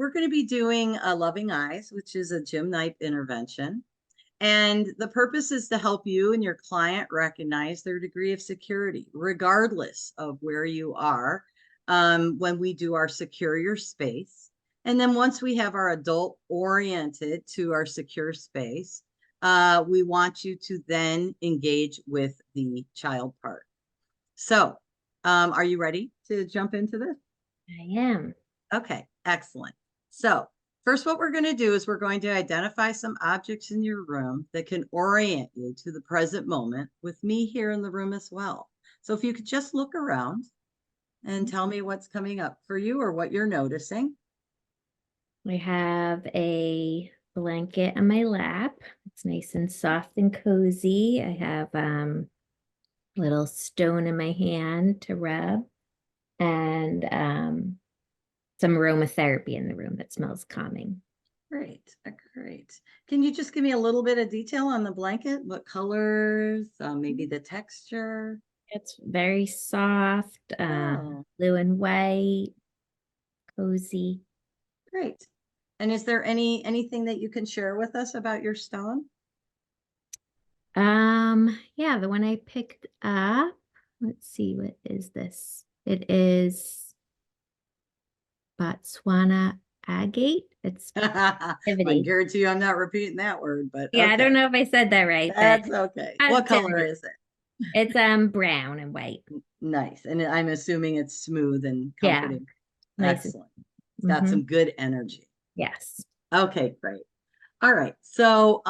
we're going to be doing a Loving Eyes, which is a Jim Knipe intervention. And the purpose is to help you and your client recognize their degree of security, regardless of where you are, when we do our secure your space. And then once we have our adult oriented to our secure space, we want you to then engage with the child part. So, are you ready to jump into this? I am. Okay, excellent. So first, what we're going to do is we're going to identify some objects in your room that can orient you to the present moment with me here in the room as well. So if you could just look around and tell me what's coming up for you or what you're noticing. I have a blanket on my lap. It's nice and soft and cozy. I have a little stone in my hand to rub, and some aromatherapy in the room that smells calming. Great, great. Can you just give me a little bit of detail on the blanket? What colors, maybe the texture? It's very soft, Oh, blue and white, cozy. great. And is there anything that you can share with us about your stone? Yeah, the one I picked up. Let's see, what is this? It is Botswana agate. It's I activity. guarantee you I'm not repeating that word, but Yeah, I don't okay. know if I said that right, but That's okay. What color positivity. is it? It's brown and white. Nice. And I'm assuming it's smooth and Yeah, comforting. nice. Excellent. It's got Mm-hmm. some good energy. Yes. Okay, great. All right. So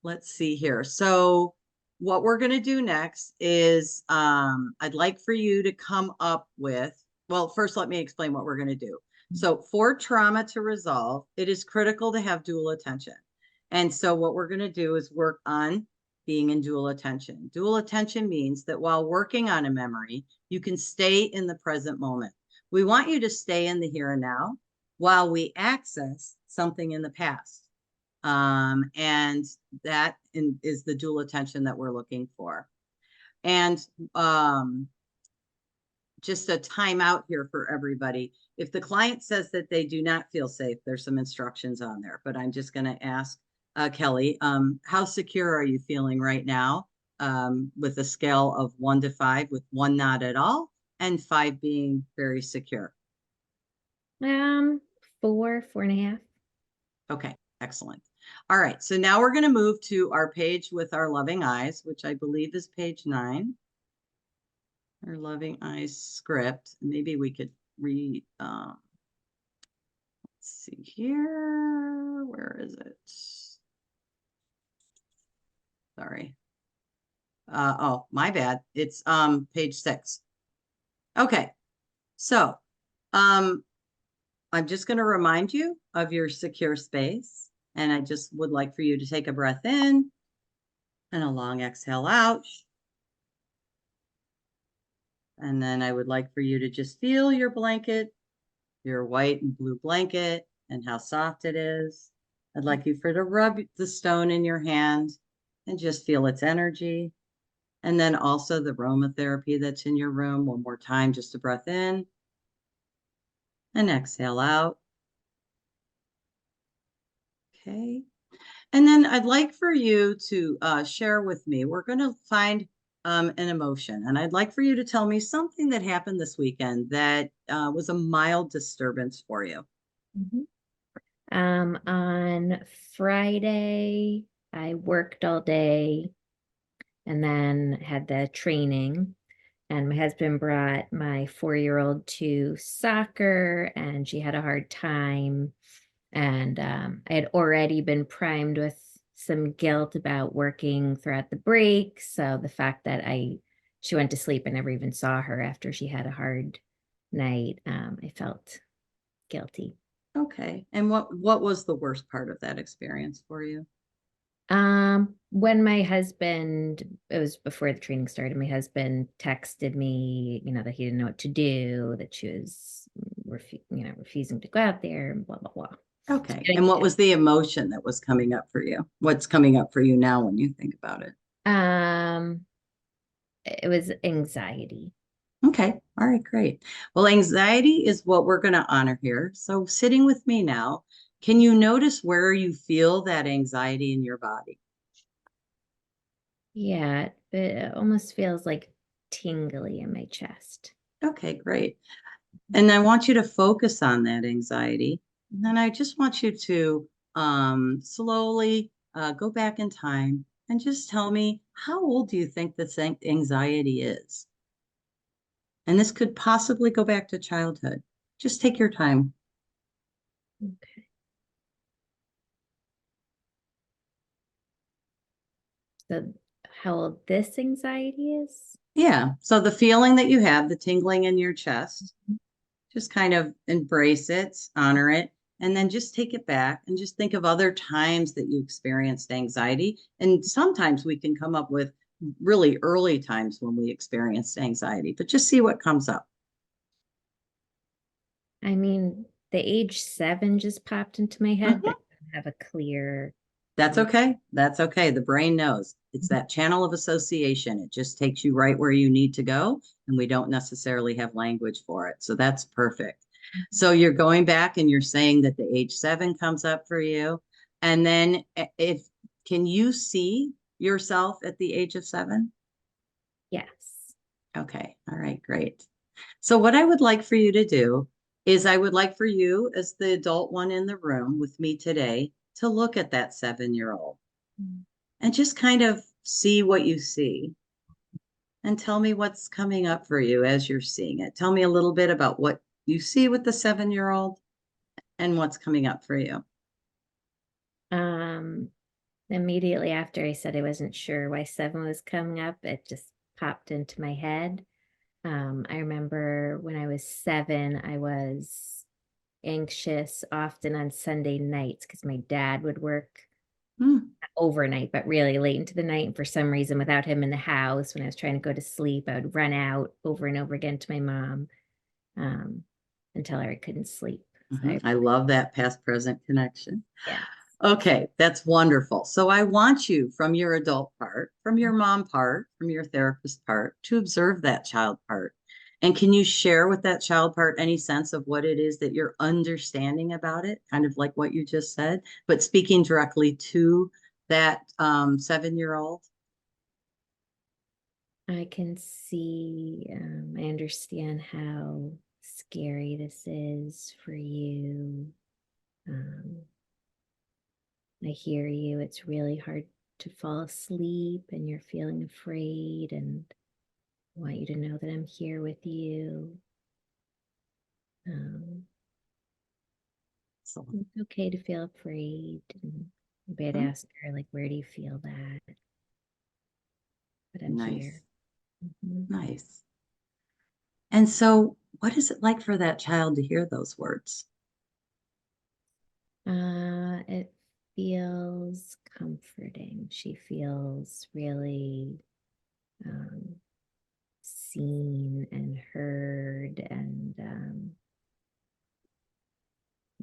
let's see here. So what we're going to do next is I'd like for you to come up with, well, first let me explain what we're going to do. So for trauma to resolve, it is critical to have dual attention. And so what we're going to do is work on being in dual attention. Dual attention means that while working on a memory, you can stay in the present moment. We want you to stay in the here and now while we access something in the past. And that is the dual attention that we're looking for. And just a timeout here for everybody. If the client says that they do not feel safe, there's some instructions on there, but I'm just going to ask Kelly, how secure are you feeling right now, with a scale of 1 to 5, with 1 not at all and 5 being very secure? Um, 4.5. Okay, excellent. All right, so now we're going to move to our page with our loving eyes, which I believe is page 9. Our loving eyes script. Maybe we could read, let's see here. Where is it? Sorry. Oh, my bad. It's page 6. Okay, so I'm just going to remind you of your secure space. And I just would like for you to take a breath in and a long exhale out. And then I would like for you to just feel your blanket, your white and blue blanket, and how soft it is. I'd like you for to rub the stone in your hand and just feel its energy. And then also the aromatherapy that's in your room. One more time, just a breath in and exhale out. Okay. And then I'd like for you to share with me, we're going to find an emotion. And I'd like for you to tell me something that happened this weekend that was a mild disturbance for you. Mm-hmm. On Friday, I worked all day and then had the training. And my husband brought my 4-year-old to soccer, and she had a hard time. And I had already been primed with some guilt about working throughout the break. So the fact that she went to sleep, I never even saw her after she had a hard night. I felt guilty. Okay. And what was the worst part of that experience for you? When my husband, it was before the training started, my husband texted me, that he didn't know what to do, that she was, refusing to go out there, and blah, blah, blah. Okay. And what was the emotion that was coming up for you? What's coming up for you now when you think about it? Um, it was anxiety. Okay. All right, great. Well, anxiety is what we're going to honor here. So, sitting with me now, can you notice where you feel that anxiety in your body? Yeah, it almost feels like tingly in my chest. Okay, great. And I want you to focus on that anxiety. And then I just want you to slowly go back in time and just tell me, how old do you think this anxiety is? And this could possibly go back to childhood. Just take your time. Okay. So how old this anxiety is? Yeah. So the feeling that you have, the tingling in your chest, just kind of embrace it, honor it, and then just take it back and just think of other times that you experienced anxiety. And sometimes we can come up with really early times when we experienced anxiety, but just see what comes up. I mean, the age 7 just popped into my head, but Mhm. I don't have a clear. That's okay. That's okay. The brain knows it's that channel of association. It just takes you right where you need to go, and we don't necessarily have language for it. So that's perfect. So you're going back and you're saying that the age 7 comes up for you. And then if can you see yourself at the age of 7? Yes. Okay. All right, great. So what I would like for you to do is I would like for you as the adult one in the room with me today to look at that 7-year old and just kind of see what you see and tell me what's coming up for you as you're seeing it. Tell me a little bit about what you see with the 7-year old and what's coming up for you. Um, Immediately after I said I wasn't sure why 7 was coming up, it just popped into my head. I remember when I was 7, I was anxious often on Sunday nights because my dad would work Hmm. overnight, but really late into the night. And for some reason, without him in the house, when I was trying to go to sleep, I would run out over and over again to my mom um, until I couldn't sleep. So Mhm. I love that past present connection. yeah. Okay, that's wonderful. So I want you from your adult part, from your mom part, from your therapist part, to observe that child part. And can you share with that child part any sense of what it is that you're understanding about it? Kind of like what you just said, but speaking directly to that 7-year old. I can see, I understand how scary this is for you. Um, I hear you. It's really hard to fall asleep and you're feeling afraid, and I want you to know that I'm here with you. Um, So it's okay to feel afraid. And maybe I'd mhm, ask her, like, where do you feel that? But I'm nice, here. Mhm. nice. And so, what is it like for that child to hear those words? It feels comforting. She feels really um, seen and heard, and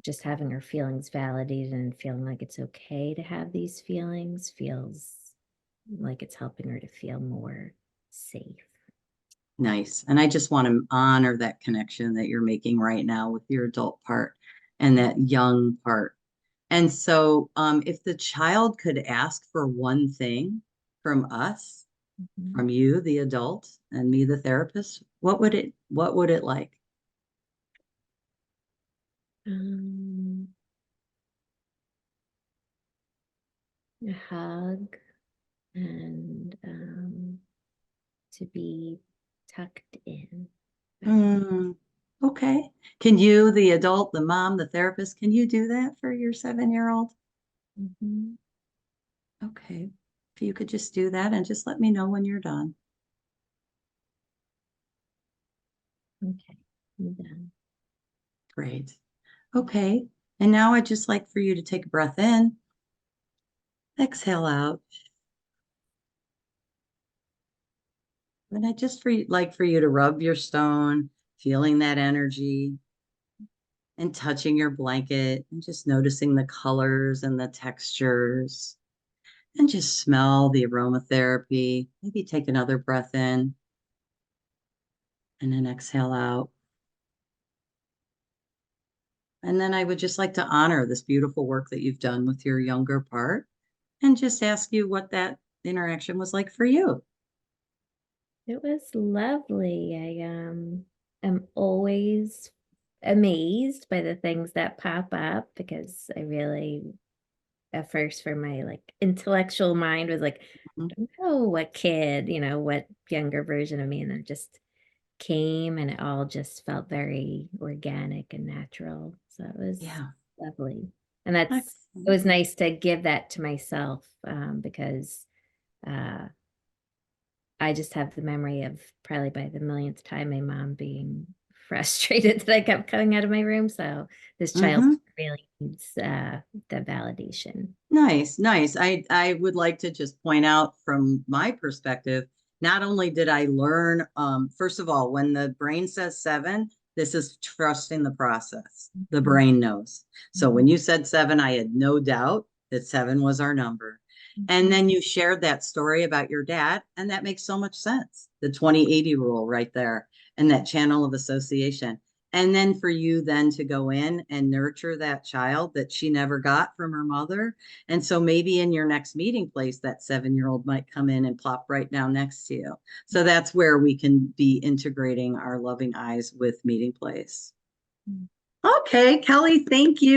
just having her feelings validated and feeling like it's okay to have these feelings feels like it's helping her to feel more safe. Nice. And I just want to honor that connection that you're making right now with your adult part and that young part. And so, if the child could ask for one thing from us, Mhm. from you, the adult, and me, the therapist, what would it like? Um, a hug and to be tucked in by me. Hmm. Okay. Can you, the adult, the mom, the therapist, can you do that for your 7-year old? Mhm. Okay. If you could just do that and just let me know when you're done. Okay, I'm done. Great. Okay. And now I'd just like for you to take a breath in, exhale out. And I just like for you to rub your stone, feeling that energy and touching your blanket and just noticing the colors and the textures and just smell the aromatherapy. Maybe take another breath in And then exhale out. And then I would just like to honor this beautiful work that you've done with your younger part and just ask you what that interaction was like for you. It was lovely. I am always amazed by the things that pop up because I really at first for my like intellectual mind was like, Mhm. I don't know what kid, what younger version of me, and then just came and it all just felt very organic and natural. So it was Yeah. lovely. And it Excellent. was nice to give that to myself because uh, I just have the memory of probably by the millionth time my mom being frustrated that I kept coming out of my room. So this child Hmm. really needs the validation. Nice, nice. I would like to just point out from my perspective, not only did I learn, first of all, when the brain says seven, this is trusting the process. The Mhm. brain knows. So Mhm. when you said seven, I had no doubt that seven was our number. And Mhm. then you shared that story about your dad, and that makes so much sense. The 20/80 rule right there, and that channel of association. And then for you then to go in and nurture that child that she never got from her mother. And so maybe in your next meeting place, that 7-year-old might come in and plop right down next to you. So that's where we can be integrating our loving eyes with meeting place. Okay, Kelly, thank you.